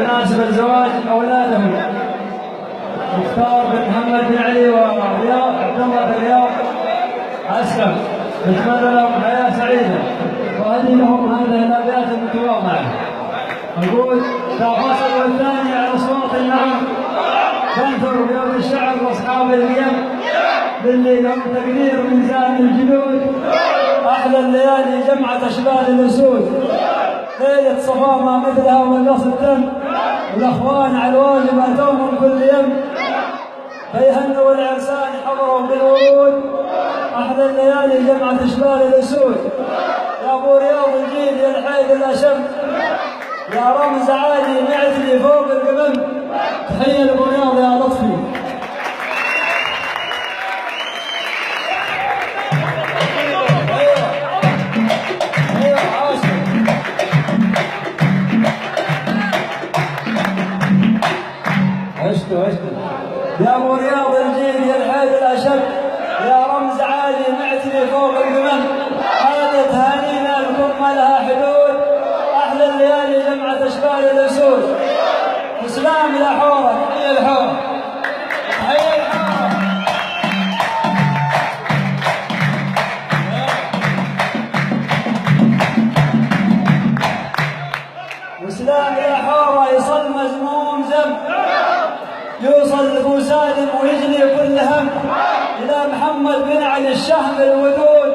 بمناسبة زواج أولادهم مختار بن محمد بن علي ورياض عبد الله بن رياض عسكر، نتمنى لهم حياة سعيدة وهدي لهم هذه الأبيات المتواضعة. أقول ذا فصل والثاني على أصوات النعم تنثر بيوم الشعر وأصحاب القيم باللي لهم تقدير من زان الجلود. أحلى الليالي جمعة أشبال الأسود، ليلة صفا ما مثلها والقصد تم، والأخوان على الواجب أتوهم كل يم، فيهنوا العرسان حضروا بالورود. أحلى الليالي جمعة أشبال الأسود، يا أبو رياض الجيل يا الحيد الأشم، يا رمز عالي معتلي فوق القمم. تحية لأبو رياض يا لطفي. يا ابو رياض الجيل يا الحيد الاشد، يا رمز عالي معتلي فوق القمم، عادت هانينا لكم ما لها حدود. احلى الليالي جمعة اشبال الاسود، اسلام يا حوره. تحية الحوره، تحية الحوره. وسلام يا حوره يصل مزموم زم، يوصل لابو سالم ويجلي كل هم، الى محمد بن علي الشهم الودود.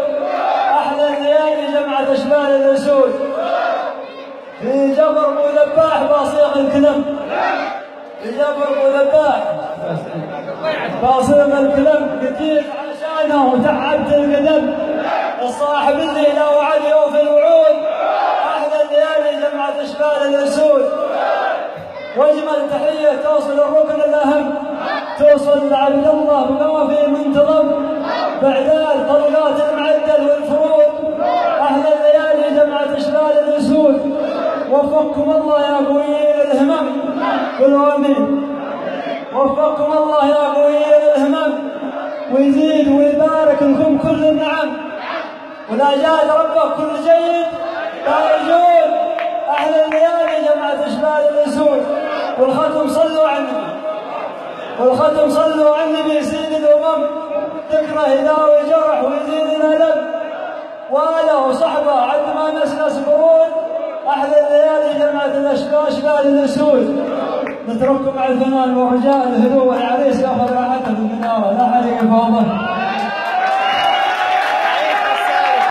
احلى الليالي جمعة اشبال الاسود، في جبر ابو ذباح باصيغ الكلم، في جبر ابو ذباح باصيغ الكلم، جيت عشانه وتعبت القدم، الصاحب اللي لو علي وفي الوعود. احلى الليالي جمعة اشبال الاسود، واجمل تحيه توصل الركن الاهم، توصل لعبد الله بنوافي منتظم، بعدال طلقات المعدل والفروض. اهل الليالي جمعة اشبال الاسود، وفقكم الله يا قوي الهمم. قولوا امين. وفقكم الله يا قوي الهمم، ويزيد ويبارك لكم كل النعم، ولا جاد ربك كل جيد لا يرجون. اهل الليالي جمعة اشبال الاسود، والختم صلوا على النبي، والختم صلوا على النبي سيد الامم. تكره يداوي جرح ويزيد الالم، واله وصحبه عد ما نسنس برود. احلى الليالي جمعة اشبال الاسود. نترككم على الفنان والرجال الهدوء، العريس ياخذ راحته في المناره، لا حريق فوضى.